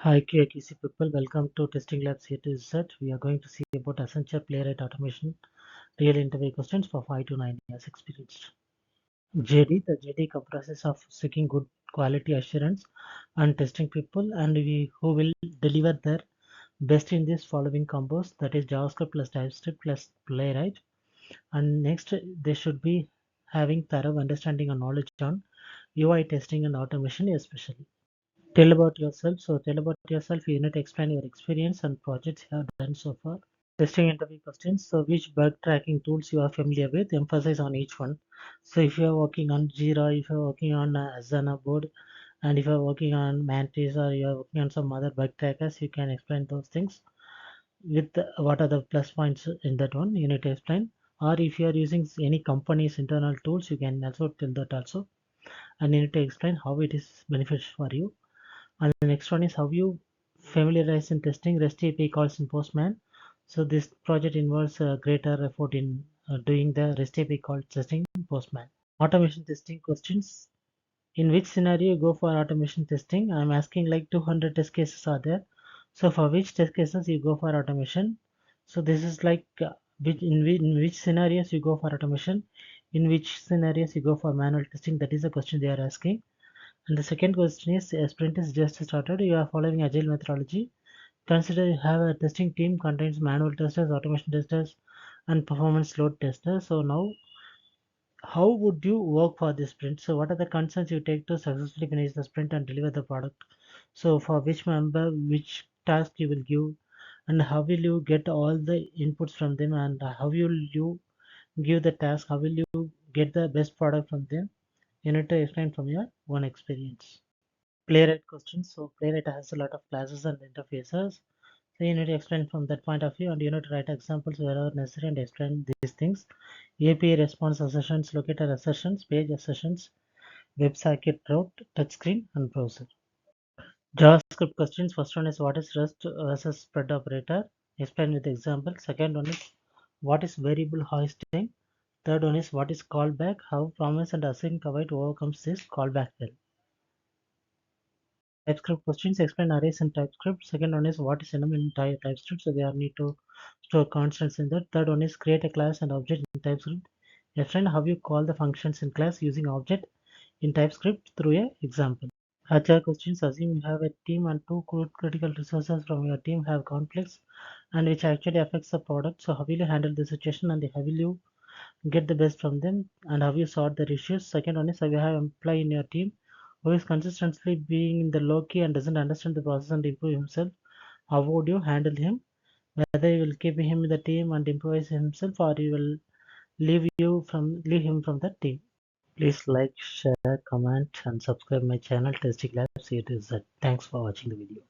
Hi QAQC people, welcome to Testing Labs here to Z. We are going to see about Accenture Playwright automation, real interview questions for 5 to 9 years experience. JD, the JD comprises of seeking good quality assurance and testing people and who will deliver their best in this following combos, that is JavaScript plus TypeScript plus Playwright. And next they should be having thorough understanding and knowledge on UI testing and automation especially. Tell about yourself. So tell about yourself. You need to explain your experience and projects you have done so far. Testing interview questions. So which bug tracking tools you are familiar with? Emphasize on each one. So if you are working on Jira, if you are working on Asana board, and if you are working on Mantis or you are working on some other bug trackers, you can explain those things. With what are the plus points in that one, you need to explain. Or if you are using any company's internal tools, you can also tell that also. And you need to explain how it is beneficial for you. And the next one is how you familiarize in testing REST API calls in Postman. So this project involves a greater effort in doing the REST API call testing in Postman. Automation testing questions. In which scenario you go for automation testing? I'm asking like 200 test cases are there. So for which test cases you go for automation? So this is like in which scenarios you go for automation, in which scenarios you go for manual testing. That is the question they are asking. And the second question is, a sprint is just started, you are following agile methodology. Consider you have a testing team contains manual testers, automation testers, and performance load testers. So now, how would you work for this sprint? So what are the concerns you take to successfully finish the sprint and deliver the product? So for which member, which task you will give, and how will you get all the inputs from them, and how will you give the task, how will you get the best product from them? You need to explain from your own experience. Playwright questions. So Playwright has a lot of classes and interfaces. So you need to explain from that point of view, and you need to write examples wherever necessary and explain these things. API response assertions, locator assertions, page assertions, WebSocket route, touchscreen, and browser. JavaScript questions. First one is what is REST versus spread operator? Explain with example. Second one is what is variable hoisting? Third one is what is callback? How promise and async await overcomes this callback well. TypeScript questions. Explain arrays in TypeScript. Second one is what is enum in TypeScript. So we are need to store constants in that. Third one is create a class and object in TypeScript. Explain how you call the functions in class using object in TypeScript through a example. HR questions. Assume you have a team and two critical resources from your team have conflicts and which actually affects the product. So how will you handle the situation and how will you get the best from them and how you sort their issues? Second one is how you have employee in your team who is consistently being in the low key and doesn't understand the process and improve himself. How would you handle him? Whether you will keep him in the team and improvise himself, or you will leave him from the team. Please like, share, comment, and subscribe my channel Testing Labs. It is that. Thanks for watching the video.